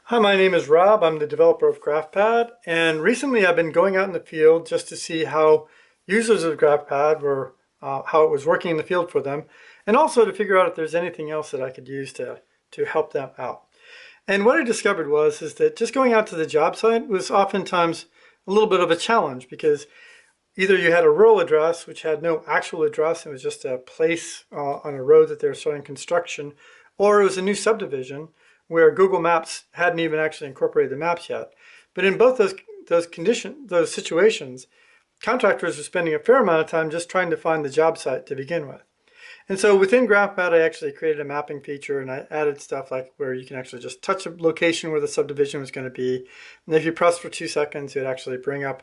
Hi, my name is Rob. I'm the developer of GraphPad, and recently I've been going out in the field just to see how users of GraphPad were, how it was working in the field for them, and also to figure out if there's anything else that I could use to help them out. And what I discovered is that just going out to the job site was oftentimes a little bit of a challenge because either you had a rural address which had no actual address, it was just a place on a road that they were starting construction, or it was a new subdivision where Google Maps hadn't even actually incorporated the maps yet. But in both those situations, contractors were spending a fair amount of time just trying to find the job site to begin with. And so within GraphPad, I actually created a mapping feature and I added stuff like where you can actually just touch a location where the subdivision was going to be. And if you press for 2 seconds, it would actually bring up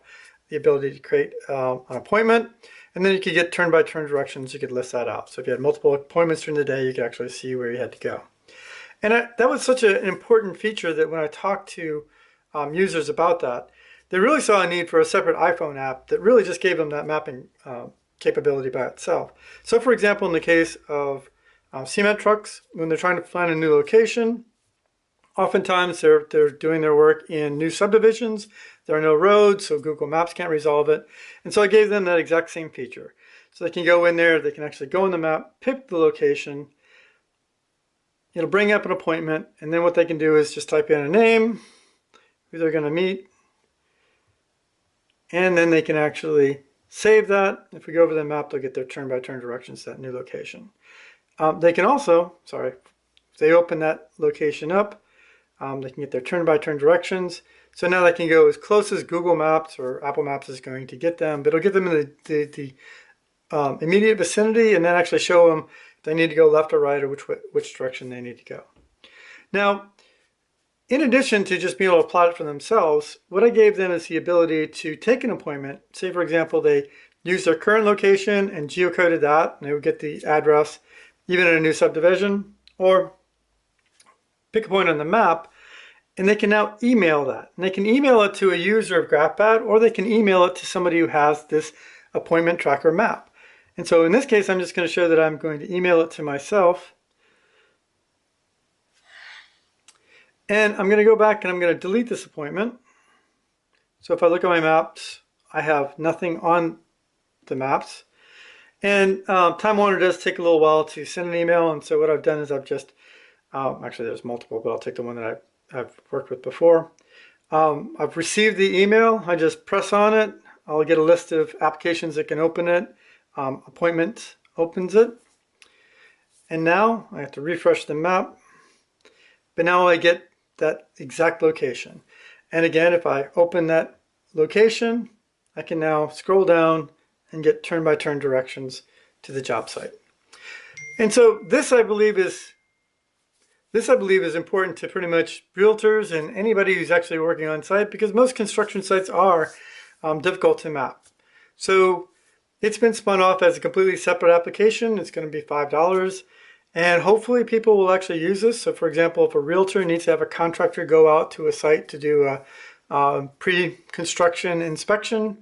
the ability to create an appointment. And then you could get turn-by-turn directions. You could list that out. So if you had multiple appointments during the day, you could actually see where you had to go. And that was such an important feature that when I talked to users about that, they really saw a need for a separate iPhone app that really just gave them that mapping capability by itself. So for example, in the case of cement trucks, when they're trying to find a new location, oftentimes they're doing their work in new subdivisions. There are no roads, so Google Maps can't resolve it. And so I gave them that exact same feature. So they can go in there, they can actually go in the map, pick the location, it'll bring up an appointment, and then what they can do is just type in a name, who they're going to meet, and then they can actually save that. If we go over the map, they'll get their turn-by-turn directions to that new location. They can also, if they open that location up, they can get their turn-by-turn directions. So now they can go as close as Google Maps or Apple Maps is going to get them, but it'll get them in the immediate vicinity and then actually show them if they need to go left or right or which direction they need to go. Now, in addition to just being able to plot it for themselves, what I gave them is the ability to take an appointment. Say, for example, they use their current location and geocoded that, and they would get the address even in a new subdivision, or pick a point on the map, and they can now email that. And they can email it to a user of GraphPad, or they can email it to somebody who has this appointment tracker map. And so in this case, I'm just going to show that I'm going to email it to myself. And I'm going to go back and I'm going to delete this appointment. So if I look at my maps, I have nothing on the maps. And Time Warner does take a little while to send an email. And so what I've done is I've just, actually there's multiple, but I'll take the one that I've worked with before. I've received the email. I just press on it. I'll get a list of applications that can open it. Appointment opens it. And now I have to refresh the map. But now I get that exact location. And again, if I open that location, I can now scroll down and get turn-by-turn directions to the job site. And so this I believe is important to pretty much realtors and anybody who's actually working on site, because most construction sites are difficult to map. So it's been spun off as a completely separate application. It's going to be $5. And hopefully people will actually use this. So for example, if a realtor needs to have a contractor go out to a site to do a pre-construction inspection,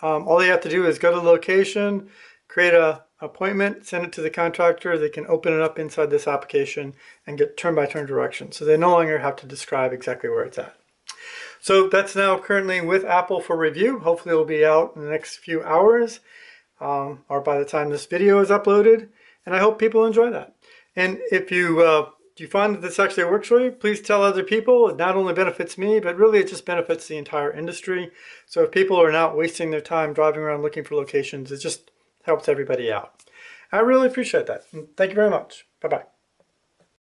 all they have to do is go to the location, create an appointment, send it to the contractor. They can open it up inside this application and get turn-by-turn directions. So they no longer have to describe exactly where it's at. So that's now currently with Apple for review. Hopefully it'll be out in the next few hours or by the time this video is uploaded. And I hope people enjoy that. And if you find that this actually works for you, please tell other people. It not only benefits me, but really it just benefits the entire industry. So if people are not wasting their time driving around looking for locations, it just helps everybody out. I really appreciate that. And thank you very much. Bye-bye.